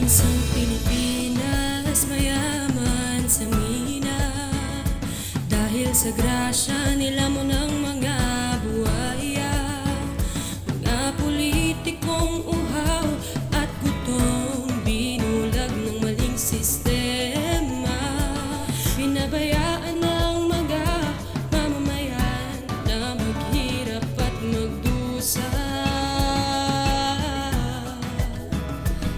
Bansang Pilipinas, mayaman sa mina. Dahil sa grasya nila mo ng mga buhaya, mga politikong uhaw at gutong binulag ng maling sistema. Pinabayaan ng mga mamamayan na maghirap at magdusa.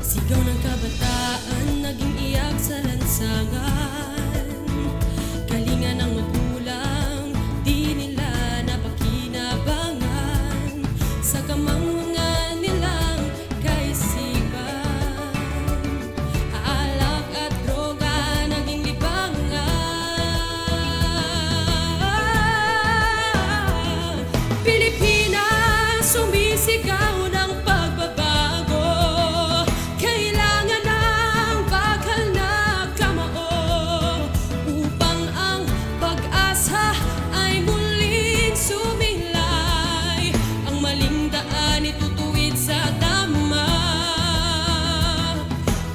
Sigaw ng kabataan, naging iyak sa lansangan. Kalinga ng magulang, di nila napakinabangan sa kamangmangan nilang kaisipan. Alak at droga, naging libangan. Pilipinas, sumisigaw ng pagbabago. Kailangan ng bakal na kamao upang ang pag-asa ay muling sumilay. Ang maling daan itutuwid sa tama.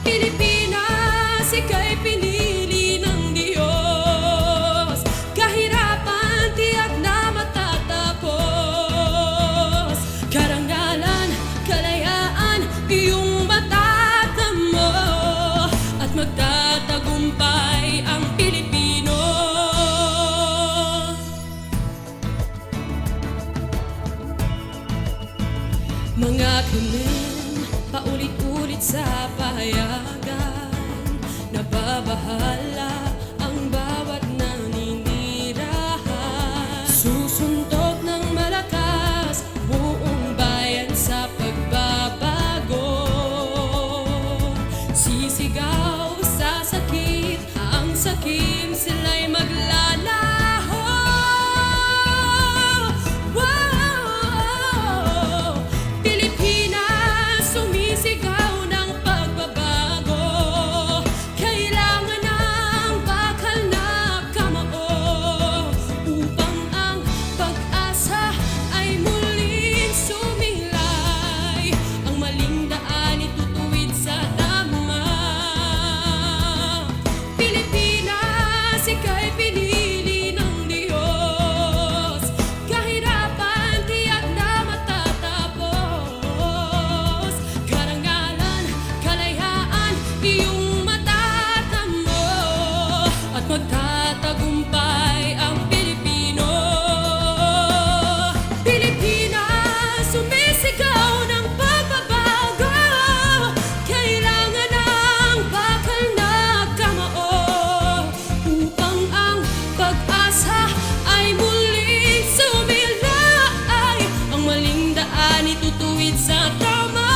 Pilipinas, ika'y pinili ng Diyos. Kahirapan tiyak na matatapos. Karangalan, kalayaan, iyong matatamo. At magtatagumpay ang Pilipino. Mga krimen, paulit-ulit sa pahayagan. Nababahala ang bawat naninirahan. Susuntok ng malakas buong bayan sa pagbabago. Sisigaw sa sakit, ang sakim sila'y maglalaho. Wow! Pilipinas, sumisigaw ng pagbabago. Kailangan ng bakal na kamao upang ang pag-asa ay muling sumilay. Ang maling daan itutuwid sa tama. Pilipinas, ika'y pinili ng Diyos. Kahirapan tiyak na matatapos. Karangalan, kalayaan, iyong matatamo. At magtatagumpay ang Pilipino. Pilipinas, sumisigaw ng pagbabago. Kailangan ng bakal na kamao upang ang pag-asa ay muling sumilay. Ang maling daan itutuwid sa tama.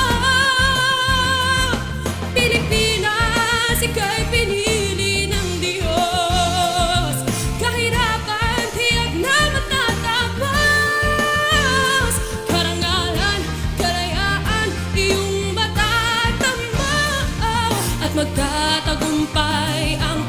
Pilipinas, ika'y pinili ng Diyos. Kahirapan tiyak na matatapos. Karangalan, kalayaan, iyong matatamo. At magtatagumpay ang